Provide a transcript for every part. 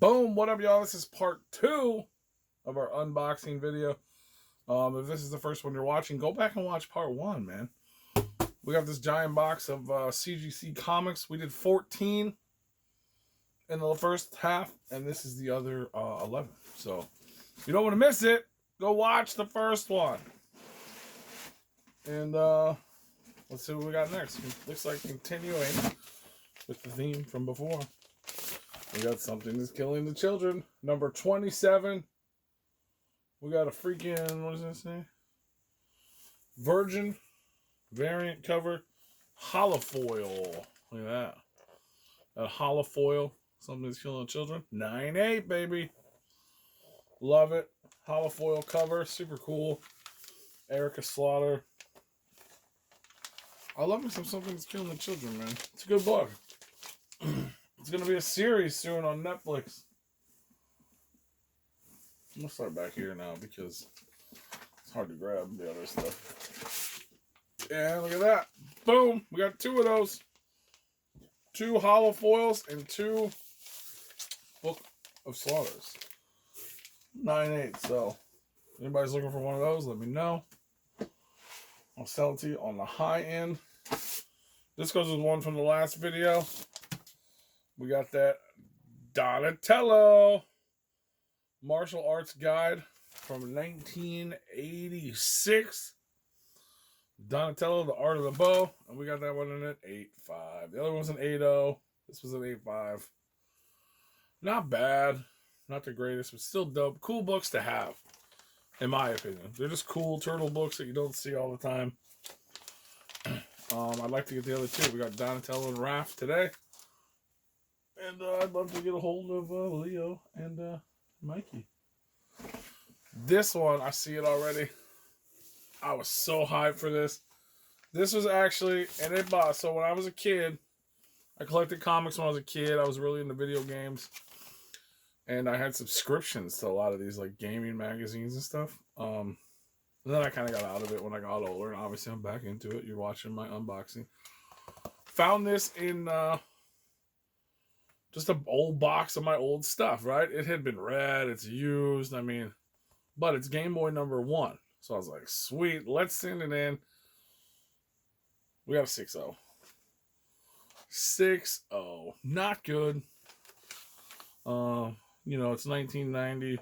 Boom, what up, y'all? This is part 2 of our unboxing video. If this is the first one you're watching, go back and watch part 1, man. We got this giant box of CGC comics. We did 14 in the first half, and this is the other 11. So, if you don't want to miss it, go watch the first one. And let's see what we got next. It looks like continuing with the theme from before. We got Something Is Killing the Children, number 27. We got a freaking, what does that say? Virgin variant cover, holofoil. Look at that. That holofoil, Something Is Killing the Children. 9/8, baby. Love it. Holofoil cover, super cool. Erica Slaughter. I love me some Something Is Killing the Children, man. It's a good book. It's going to be a series soon on Netflix. I'm going to start back here now because it's hard to grab the other stuff. Yeah, look at that. Boom. We got 2 of those. 2 holofoils and 2 Book of Slaughters. 9/8. So, if anybody's looking for one of those, let me know. I'll sell it to you on the high end. This goes with one from the last video. We got that Donatello martial arts guide from 1986. Donatello, the Art of the Bow. And we got that one in an 8.5. The other one's an 8.0. This was an 8.5. Not bad. Not the greatest, but still dope. Cool books to have, in my opinion. They're just cool turtle books that you don't see all the time. I'd like to get the other 2. We got Donatello and Raph today. And I'd love to get a hold of Leo and Mikey. This one, I see it already. I was so hyped for this. This was actually an it-bought. So when I was a kid, I collected comics when I was a kid. I was really into video games. And I had subscriptions to a lot of these like gaming magazines and stuff. And then I kind of got out of it when I got older. And obviously I'm back into it. You're watching my unboxing. Found this in... just an old box of my old stuff, right? It had been read, it's used, I mean, but it's Game Boy number 1. So I was like, sweet, let's send it in. We got a 6.0. 6.0. Not good. You know, it's 1990.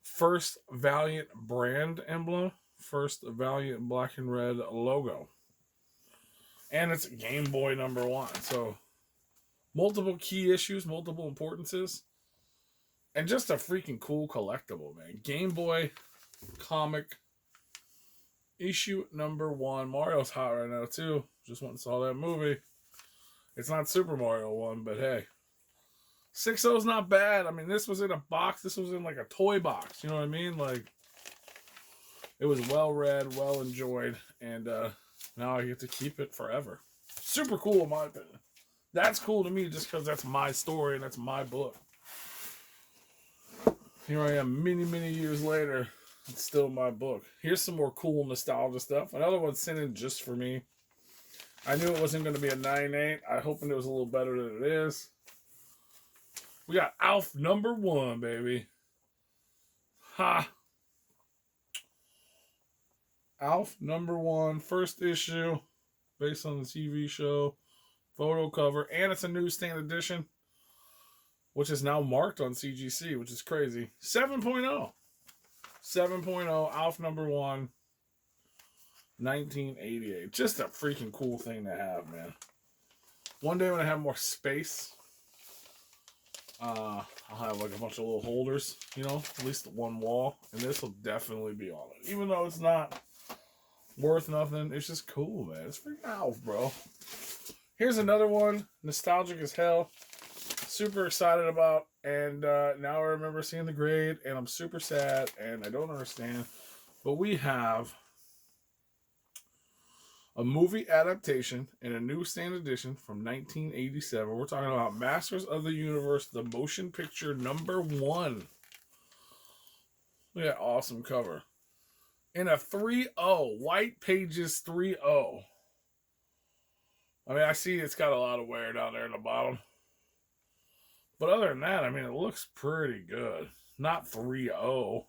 First Valiant brand emblem. First Valiant black and red logo. And it's Game Boy number 1. So... multiple key issues, multiple importances, and just a freaking cool collectible, man. Game Boy comic issue number 1. Mario's hot right now, too. Just went and saw that movie. It's not Super Mario 1, but hey. 6.0's not bad. I mean, this was in a box. This was in like a toy box. You know what I mean? Like, it was well read, well enjoyed, and now I get to keep it forever. Super cool, in my opinion. That's cool to me just because that's my story and that's my book. Here I am many years later. It's still my book. Here's some more cool nostalgia stuff. Another one sent in just for me. I knew it wasn't going to be a 9.8. I hoping it was a little better than it is. We got Alf number 1, baby. Ha! Alf number 1, first issue, based on the TV show. Photo cover, and it's a newsstand edition, which is now marked on CGC, which is crazy. 7.0. 7.0, Alf number 1, 1988. Just a freaking cool thing to have, man. One day when I have more space, I'll have like a bunch of little holders, you know, at least one wall, and this will definitely be on it. Even though it's not worth nothing, it's just cool, man. It's freaking Alf, bro. Here's another one, nostalgic as hell, super excited about, and now I remember seeing the grade, and I'm super sad, and I don't understand, but we have a movie adaptation and a newsstand edition from 1987. We're talking about Masters of the Universe, the motion picture number 1. Look at that awesome cover. In a 3.0, White Pages 3.0. I mean, I see it's got a lot of wear down there in the bottom. But other than that, I mean, it looks pretty good. Not 3.0,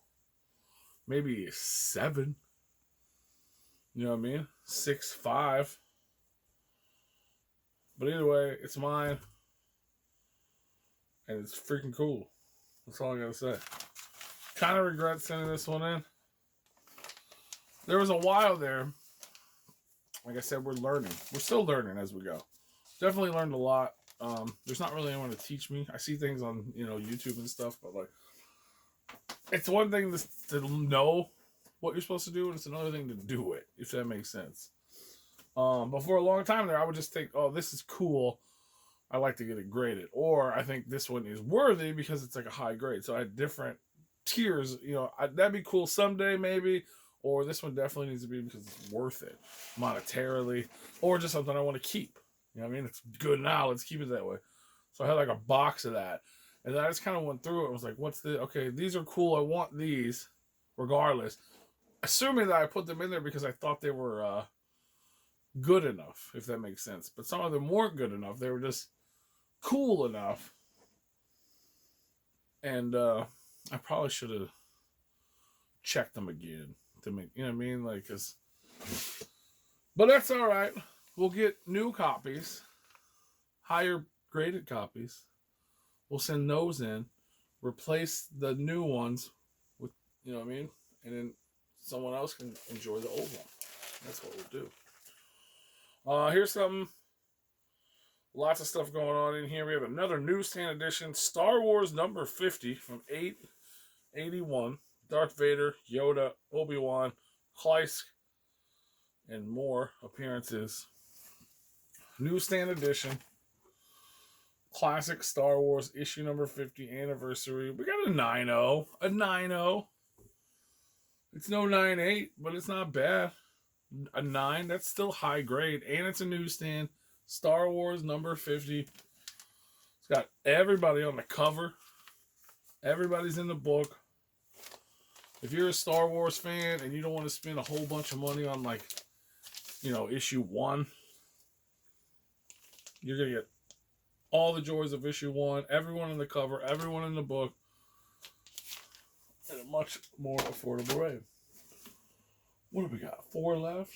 maybe a 7. You know what I mean? 6.5. But either way, it's mine. And it's freaking cool. That's all I gotta say. Kind of regret sending this one in. There was a while there. Like I said, we're learning. We're still learning as we go. Definitely learned a lot. There's not really anyone to teach me. I see things on, YouTube and stuff, but like, it's one thing to know what you're supposed to do, and it's another thing to do it, if that makes sense. But for a long time there, I would just think, oh, this is cool. I like to get it graded. Or I think this one is worthy because it's like a high grade. So I had different tiers. That'd be cool someday maybe. Or this one definitely needs to be because it's worth it monetarily. Or just something I want to keep. You know what I mean? It's good now. Let's keep it that way. So I had like a box of that. And then I just kind of went through it. I was like, what's the... Okay, these are cool. I want these regardless. Assuming that I put them in there because I thought they were good enough, if that makes sense. But some of them weren't good enough. They were just cool enough. And I probably should have checked them again to make, you know what I mean? Like, but that's all right. We'll get new copies, higher graded copies. We'll send those in, replace the new ones with, you know what I mean? And then someone else can enjoy the old one. That's what we'll do. Here's something. Lots of stuff going on in here. We have another newsstand edition, Star Wars number 50 from 881. Darth Vader, Yoda, Obi-Wan, Kleisk, and more appearances. Newsstand edition. Classic Star Wars issue number 50 anniversary. We got a 9.0. A 9.0. It's no 9.8, but it's not bad. A 9, that's still high grade. And it's a newsstand. Star Wars number 50. It's got everybody on the cover. Everybody's in the book. If you're a Star Wars fan and you don't want to spend a whole bunch of money on, like, issue 1, you're going to get all the joys of issue 1, everyone in the cover, everyone in the book, at a much more affordable rate. What do we got? 4 left?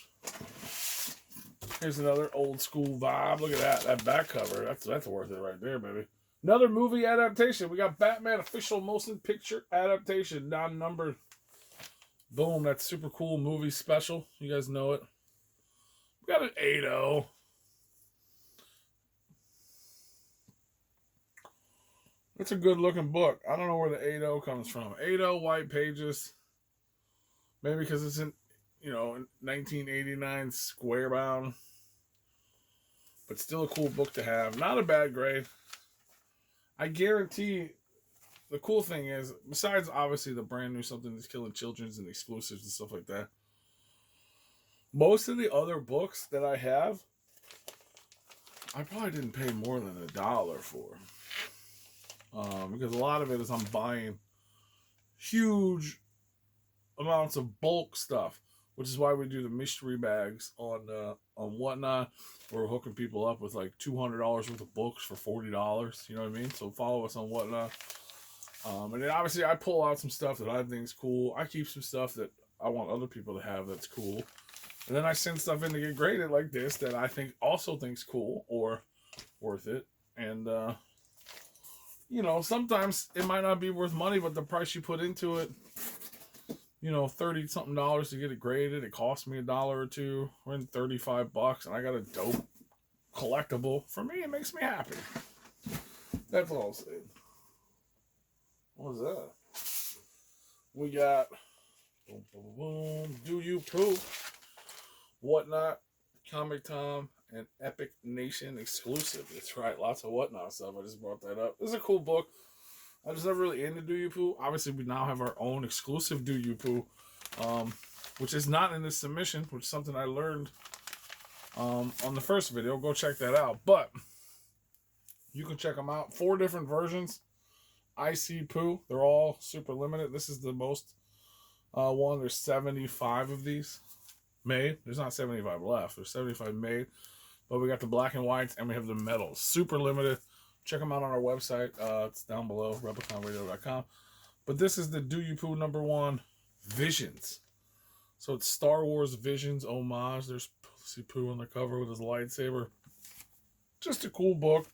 Here's another old school vibe. Look at that. That back cover. That's worth it right there, baby. Another movie adaptation. We got Batman official motion picture adaptation. Non-numbered. Boom. That's super cool movie special. You guys know it. We got an 8.0. It's a good looking book. I don't know where the 8.0 comes from. 8.0 white pages. Maybe because it's in 1989 square bound. But still a cool book to have. Not a bad grade. I guarantee the cool thing is, besides obviously the brand new Something That's Killing Children's and exclusives and stuff like that, most of the other books that I have, I probably didn't pay more than $1 for. Because a lot of it is I'm buying huge amounts of bulk stuff, which is why we do the mystery bags on Whatnot. We're hooking people up with like $200 worth of books for $40. You know what I mean? So follow us on Whatnot. And then obviously I pull out some stuff that I think is cool. I keep some stuff that I want other people to have that's cool. And then I send stuff in to get graded like this that I think also thinks cool or worth it. And sometimes it might not be worth money, but the price you put into it, $30-something to get it graded. It cost me $1 or $2. We're in $35, and I got a dope collectible. For me, it makes me happy. That's all I'll say. What was that? We got Do You Poo, Whatnot, Comic Tom, and Epic Nation exclusive. That's right, lots of Whatnot stuff. I just brought that up. This is a cool book. I was never really into Do You Poo. Obviously, we now have our own exclusive Do You Poo, which is not in this submission, which is something I learned on the first video. Go check that out. But you can check them out. 4 different versions. I See Poo. They're all super limited. This is the most one. There's 75 of these made. There's not 75 left. There's 75 made. But we got the black and whites, and we have the metals. Super limited. Check them out on our website. It's down below, repliconradio.com. But this is the Do You Poo #1 Visions. So it's Star Wars Visions homage. There's see Pooh on the cover with his lightsaber. Just a cool book.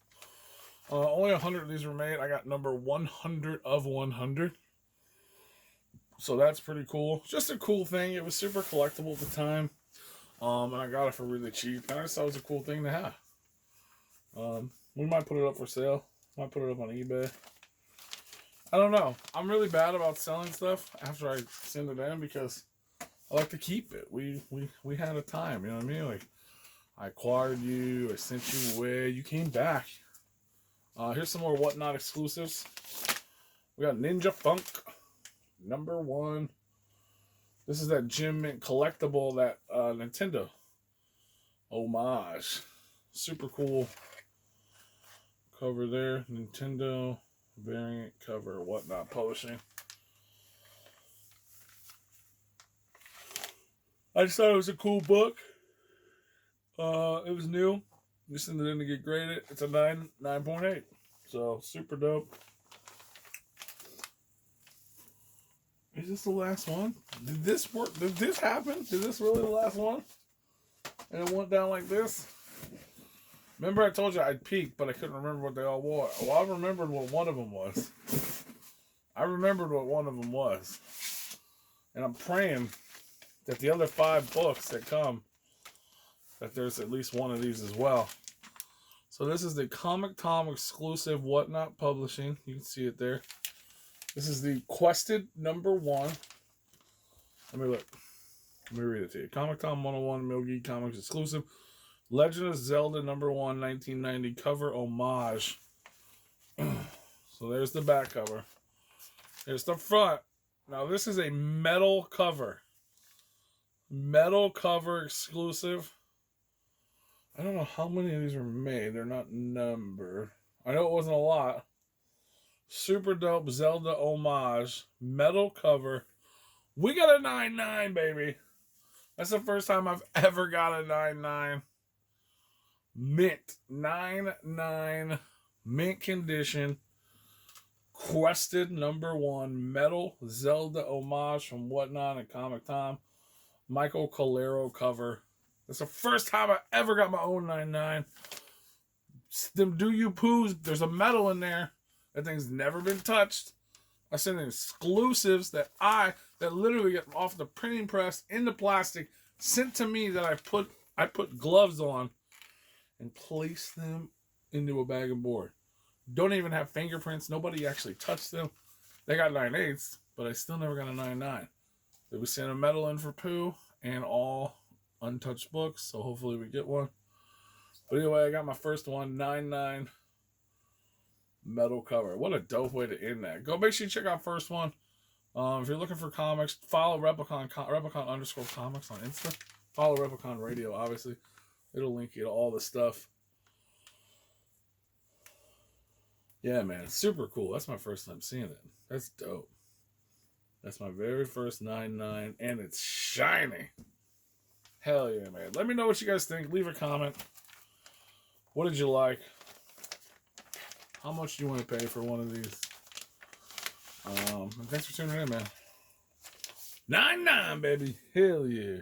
Only 100 of these were made. I got number 100 of 100. So that's pretty cool. Just a cool thing. It was super collectible at the time. And I got it for really cheap. And I just thought it was a cool thing to have. We might put it up for sale. Might put it up on eBay. I don't know. I'm really bad about selling stuff after I send it in because I like to keep it. We had a time, you know what I mean? Like, I acquired you, I sent you away, you came back. Here's some more Whatnot exclusives. We got Ninja Funk #1. This is that Jim Mint collectible, that Nintendo homage. Super cool cover there. Nintendo variant cover, Whatnot Publishing. I just thought it was a cool book. It was new. We sent it in to get graded. It's a 9.8. So super dope. Is this the last one? Did this work? Did this happen? Is this really the last one? And it went down like this? Remember I told you I'd peek, but I couldn't remember what they all were. Well, I remembered what one of them was. And I'm praying that the other 5 books that come, that there's at least one of these as well. So this is the Comic Tom exclusive Whatnot Publishing. You can see it there. This is the Quested #1. Let me look. Let me read it to you. Comic Tom 101 Milgeek Comics exclusive. Legend of Zelda #1 1990 cover homage. So there's the back cover. There's the front. Now this is a metal cover. Metal cover exclusive. I don't know how many of these were made. They're not numbered. I know it wasn't a lot. Super dope Zelda homage. Metal cover. We got a 9.9, baby. That's the first time I've ever got a 9.9. Mint. 9.9. Mint condition. Quested #1. Metal Zelda homage from Whatnot and Comic Tom. Michael Calero cover. That's the first time I ever got my own 9.9. Them Do You Poos, there's a metal in there. That thing's never been touched. I send exclusives that literally get off the printing press into plastic, sent to me, that I put gloves on and place them into a bag and board. Don't even have fingerprints. Nobody actually touched them. They got 9.8s, but I still never got a 9.9. They would send a metal in for Pooh and all untouched books, so hopefully we get one. But anyway, I got my first one, 9.9 metal cover. What a dope way to end that. Go make sure you check out first one. If you're looking for comics, follow Replicon _comics on Insta. Follow Replicon Radio, obviously. It'll link you to all the stuff. Yeah, man, it's super cool. That's my first time seeing it. That's dope. That's my very first 9.9, and it's shiny. Hell yeah, man. Let me know what you guys think. Leave a comment. What did you like? How much do you want to pay for one of these? And thanks for tuning in, man. 9.9, baby. Hell yeah.